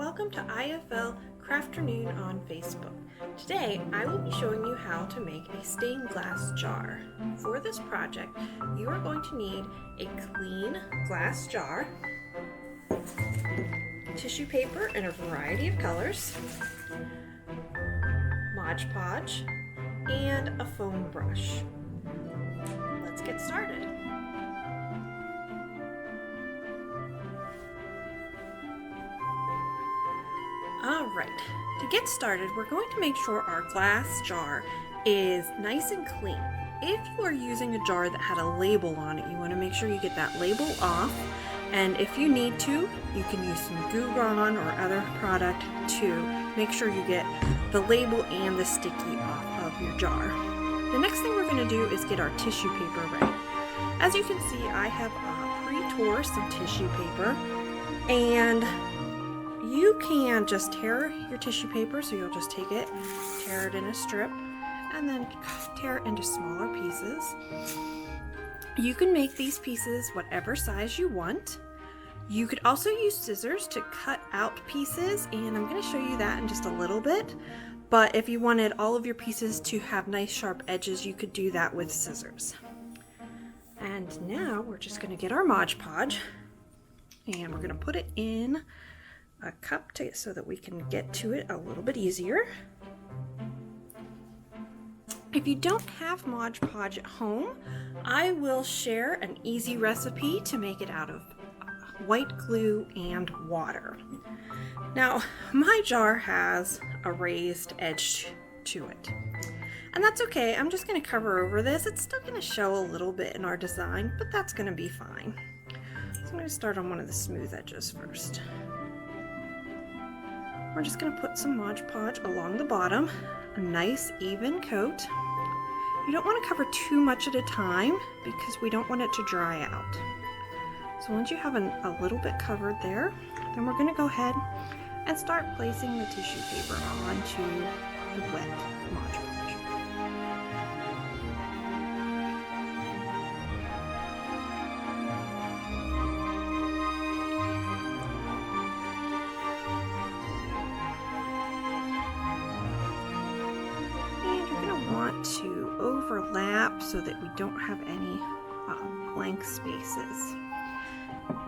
welcome to IFL Crafternoon on Facebook. Today I will be showing you how to make a stained glass jar. For this project you are going to need a clean glass jar, tissue paper in a variety of colors, Mod Podge, and a foam brush. Let's get started. Alright, to get started, we're going to make sure our glass jar is nice and clean. If you are using a jar that had a label on it, you want to make sure you get that label off. And if you need to, you can use some Goo Gone or other product to make sure you get the label and the sticky off of your jar. The next thing we're going to do is get our tissue paper ready. As you can see, I have pre-tore some tissue paper, and you can just tear your tissue paper, so you'll just take it, tear it in a strip, and then tear it into smaller pieces. You can make these pieces whatever size you want. You could also use scissors to cut out pieces, and I'm going to show you that in just a little bit. But if you wanted all of your pieces to have nice sharp edges, you could do that with scissors. And now we're just going to get our Mod Podge, and we're going to put it in a cup so that we can get to it a little bit easier. If you don't have Mod Podge at home, I will share an easy recipe to make it out of white glue and water. Now, my jar has a raised edge to it, and that's okay. I'm just going to cover over this. It's still going to show a little bit in our design, but that's going to be fine. So I'm going to start on one of the smooth edges first. We're just going to put some Mod Podge along the bottom, a nice even coat. You don't want to cover too much at a time because we don't want it to dry out. So once you have a little bit covered there, then we're going to go ahead and start placing the tissue paper onto the wet Mod Podge. To overlap so that we don't have any blank spaces.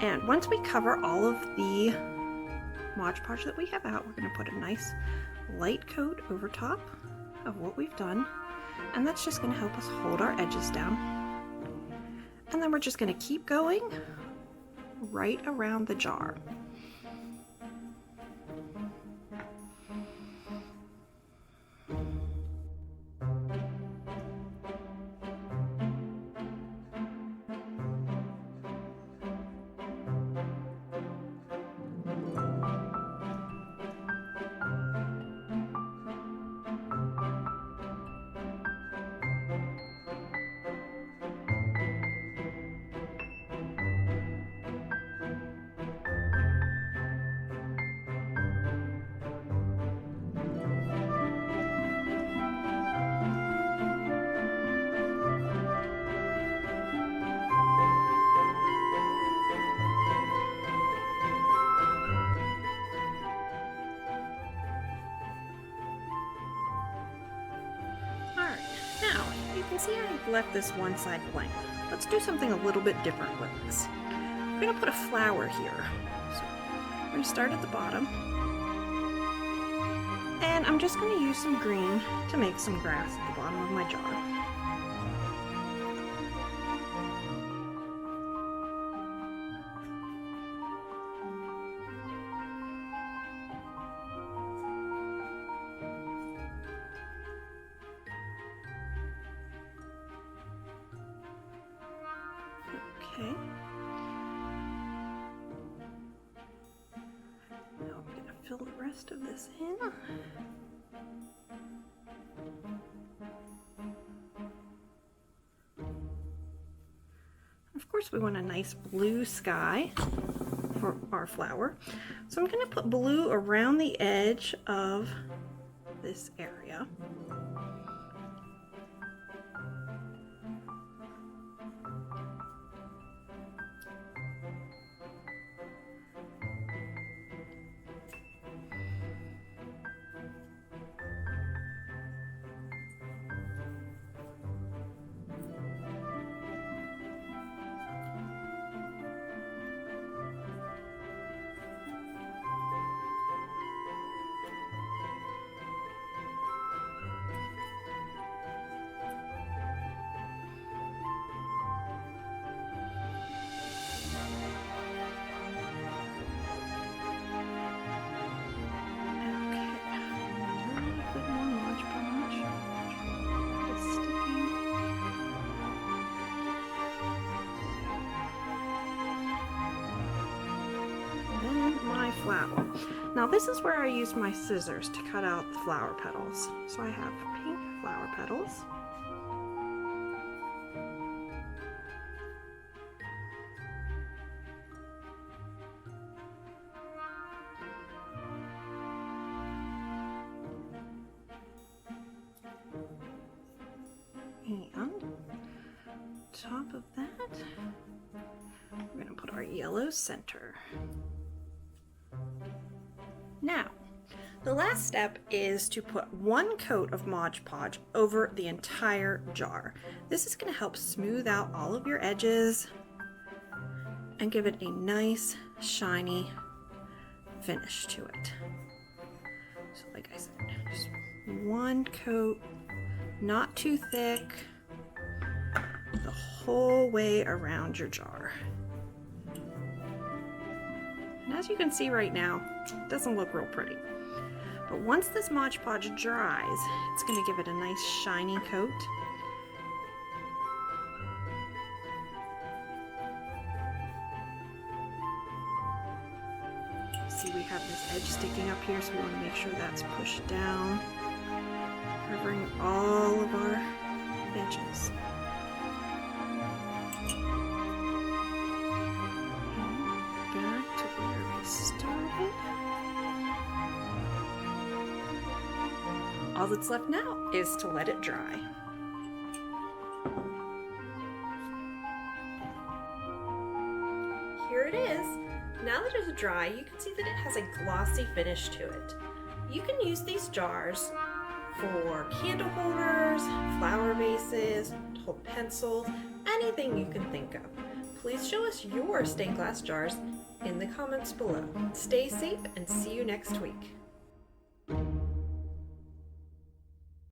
And once we cover all of the Mod Podge that we have out, we're going to put a nice light coat over top of what we've done, and that's just going to help us hold our edges down. And then we're just going to keep going right around the jar. Now, you can see I've left this one side blank. Let's do something a little bit different with this. We're going to put a flower here. So we're going to start at the bottom. And I'm just going to use some green to make some grass at the bottom of my jar. Okay. Now I'm going to fill the rest of this in. Of course, we want a nice blue sky for our flower. So I'm going to put blue around the edge of this area. flower. Now this is where I used my scissors to cut out the flower petals. So I have pink flower petals. And top of that, we're going to put our yellow center. Now, the last step is to put one coat of Mod Podge over the entire jar. This is going to help smooth out all of your edges and give it a nice, shiny finish to it. So like I said, just one coat, not too thick, the whole way around your jar. And as you can see right now, it doesn't look real pretty. But once this Mod Podge dries, it's going to give it a nice shiny coat. See, we have this edge sticking up here, so we want to make sure that's pushed down, covering all of our edges. Back to where we started. All that's left now is to let it dry. Here it is. Now that it's dry, you can see that it has a glossy finish to it. You can use these jars for candle holders, flower vases, to hold pencils, anything you can think of. Please show us your stained glass jars in the comments below. Stay safe and see you next week.